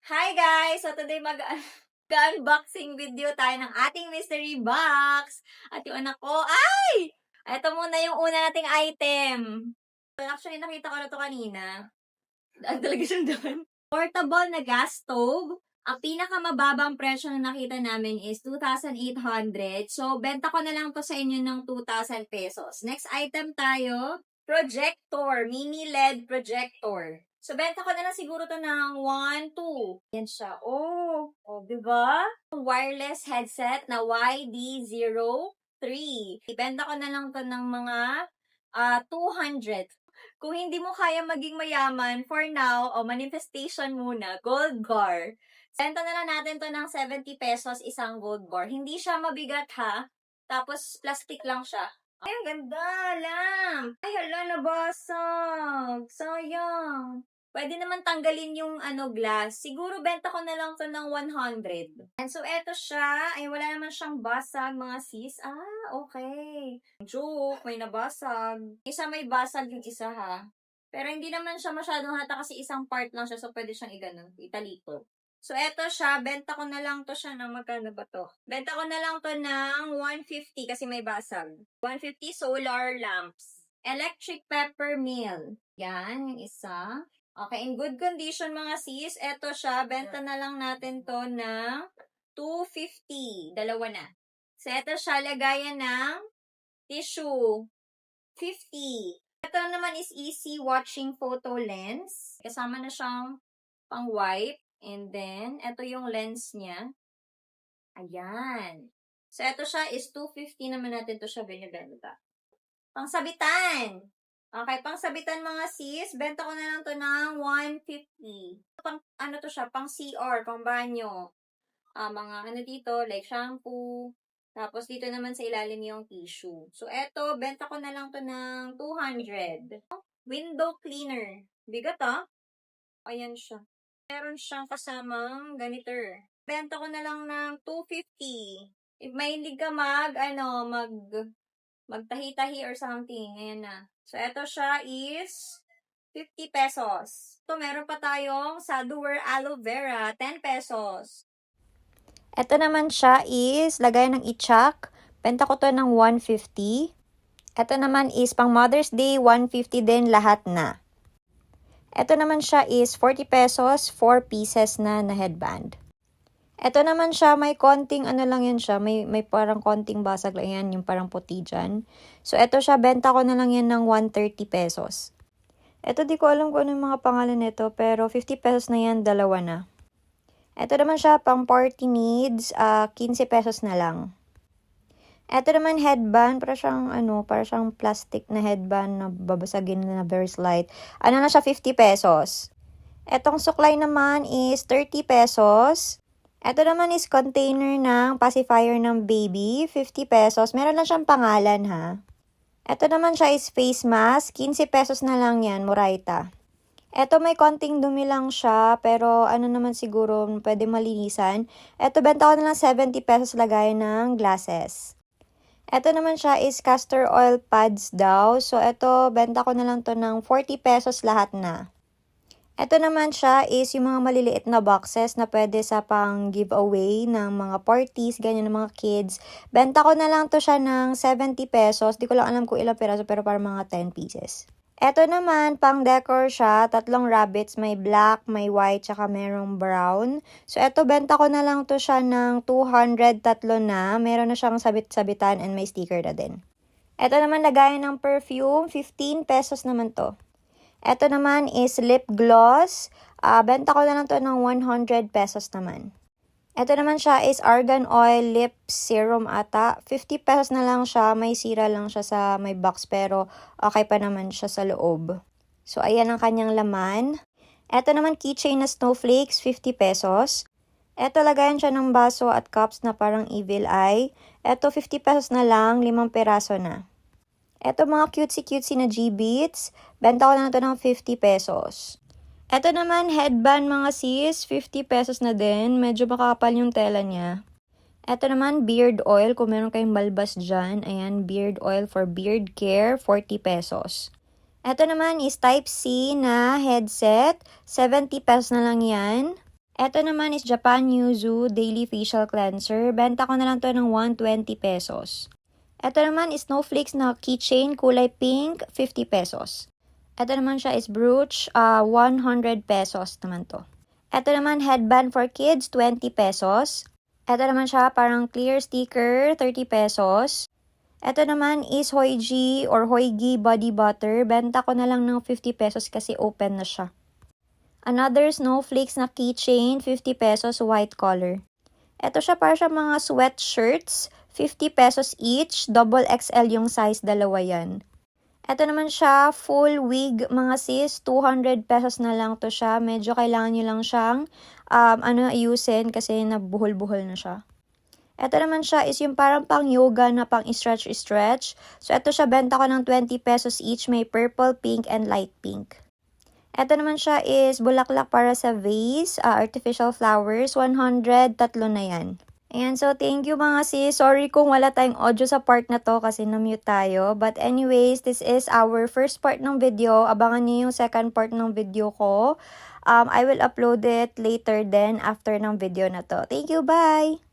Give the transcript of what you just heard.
Hi guys! So today mag-unboxing video tayo ng ating mystery box. At yung anak ko, ay! Ito muna yung una nating item. Actually, nakita ko na to kanina. Daan talaga siyang daan. Portable na gas stove. Ang pinakamababang presyo na nakita namin is 2,800. So, benta ko na lang to sa inyo ng 2,000 pesos. Next item tayo, projector. Mini LED projector. So, benta ko na lang siguro to ng 1, 2. Yan siya. Oh, diba? Wireless headset na YD03. Ibenta ko na lang to ng mga 200. Kung hindi mo kaya maging mayaman, for now, manifestation muna, gold bar. Benta na lang natin to ng 70 pesos isang gold bar. Hindi siya mabigat ha. Tapos, plastic lang siya. Ay, ang ganda lang. Ay, hala, nabasag. Sayang. Pwede naman tanggalin yung glass. Siguro benta ko na lang to ng 100. And so, eto siya. Ay, wala naman siyang basag, mga sis. Okay. Joke, may nabasag. Isa may basag yung isa ha. Pero hindi naman siya masyadong hata kasi isang part lang siya. So, pwede siyang italito. So, eto siya. Benta ko na lang to siya ng magkano ba to? Benta ko na lang to ng 150 kasi may basag. 150 solar lamps. Electric pepper mill. Yan, yung isa. Okay, in good condition mga sis. Eto siya. Benta na lang natin to ng 250. Dalawa na. So, eto siya. Lagayan ng tissue. 50. Ito naman is easy watching photo lens. Kasama na siyang pang wipe. And then, ito yung lens niya. Ayan. So, ito siya is 250 naman natin to siya binibenta. Pangsabitan. Okay, pangsabitan mga sis. Benta ko na lang to ng 150. Ano to siya? Pang CR, pang banyo. Mga dito, like shampoo. Tapos, dito naman sa ilalim yung tissue. So, eto, benta ko na lang to ng 200. Window cleaner. Bigat Ayan siya. Meron siyang kasamang ganito. Benta ko na lang ng 250. If mahilig ka magtahi-tahi or something. Ayan na. So, eto siya is 50 pesos. So, meron pa tayong Saduwer Aloe Vera, 10 pesos. Ito naman siya is lagay ng ichak. Benta ko to ng 150. Ito naman is pang Mother's Day, 150 din lahat na. Ito naman siya is 40 pesos, 4 pieces na headband. Ito naman siya, may konting lang yan siya, may parang konting basag lang yan, yung parang puti dyan. So, ito siya, benta ko na lang yan ng 130 pesos. Ito, di ko alam kung ano yung mga pangalan nito, pero 50 pesos na yan, dalawa na. Ito naman siya, pang party needs, 15 pesos na lang. Ito naman headband, para siyang plastic na headband na babasagin na very slight. Ano na siya, 50 pesos. Etong suklay naman is 30 pesos. Ito naman is container ng pacifier ng baby, 50 pesos. Meron lang siyang pangalan ha. Ito naman siya is face mask, 15 pesos na lang yan, Muraita. Ito may konting dumi lang siya, pero naman siguro, pwede malinisan. Ito benta ko na lang 70 pesos lagay ng glasses. Ito naman siya is castor oil pads daw. So, ito, benta ko na lang to ng 40 pesos lahat na. Ito naman siya is yung mga maliliit na boxes na pwede sa pang giveaway ng mga parties, ganyan ng mga kids. Benta ko na lang to siya ng 70 pesos. Di ko lang alam kung ilang peraso, pero parang mga 10 pieces. Ito naman, pang decor siya, 3 rabbits, may black, may white, tsaka merong brown. So, ito, benta ko na lang to siya ng 200, 3 na. Meron na siyang sabit-sabitan and may sticker na din. Ito naman, lagayan ng perfume, 15 pesos naman to. Ito naman is lip gloss. Benta ko na lang to ng 100 pesos naman. Ito naman siya is argan oil lip serum ata. 50 pesos na lang siya. May sira lang siya sa may box pero okay pa naman siya sa loob. So, ayan ang kanyang laman. Ito naman keychain na snowflakes, 50 pesos. Ito lagayan siya ng baso at cups na parang evil eye. Ito 50 pesos na lang, 5 peraso na. Ito mga cutesy na G-beats. Benta ko na ito ng 50 pesos. Ito naman, headband mga sis, 50 pesos na din. Medyo makakapal yung tela niya. Ito naman, beard oil. Kung meron kayong balbas dyan, ayan, beard oil for beard care, 40 pesos. Ito naman is Type-C na headset, 70 pesos na lang yan. Ito naman is Japan Yuzu Daily Facial Cleanser. Benta ko na lang to ng 120 pesos. Ito naman is Snowflakes na keychain, kulay pink, 50 pesos. Ito naman siya is brooch, 100 pesos naman to. Ito naman headband for kids, 20 pesos. Ito naman siya parang clear sticker, 30 pesos. Ito naman is Hoigi or Hoigi body butter. Benta ko na lang ng 50 pesos kasi open na siya. Another Snowflakes na keychain, 50 pesos, white color. Ito siya para sa mga sweatshirts, 50 pesos each, double XL yung size, dalawa yan. Ito naman siya, full wig mga sis, 200 pesos na lang to siya. Medyo kailangan nyo lang siyang ayusin kasi nabuhol-buhol na siya. Ito naman siya is yung parang pang yoga na pang stretch. So ito siya, benta ko ng 20 pesos each, may purple, pink, and light pink. Ito naman siya is bulaklak para sa vase, artificial flowers, 100, tatlo na yan. Ayan, so thank you mga sis. Sorry kung wala tayong audio sa part na to kasi na-mute tayo. But anyways, this is our first part ng video. Abangan niyo yung second part ng video ko. I will upload it later then after ng video na to. Thank you, bye!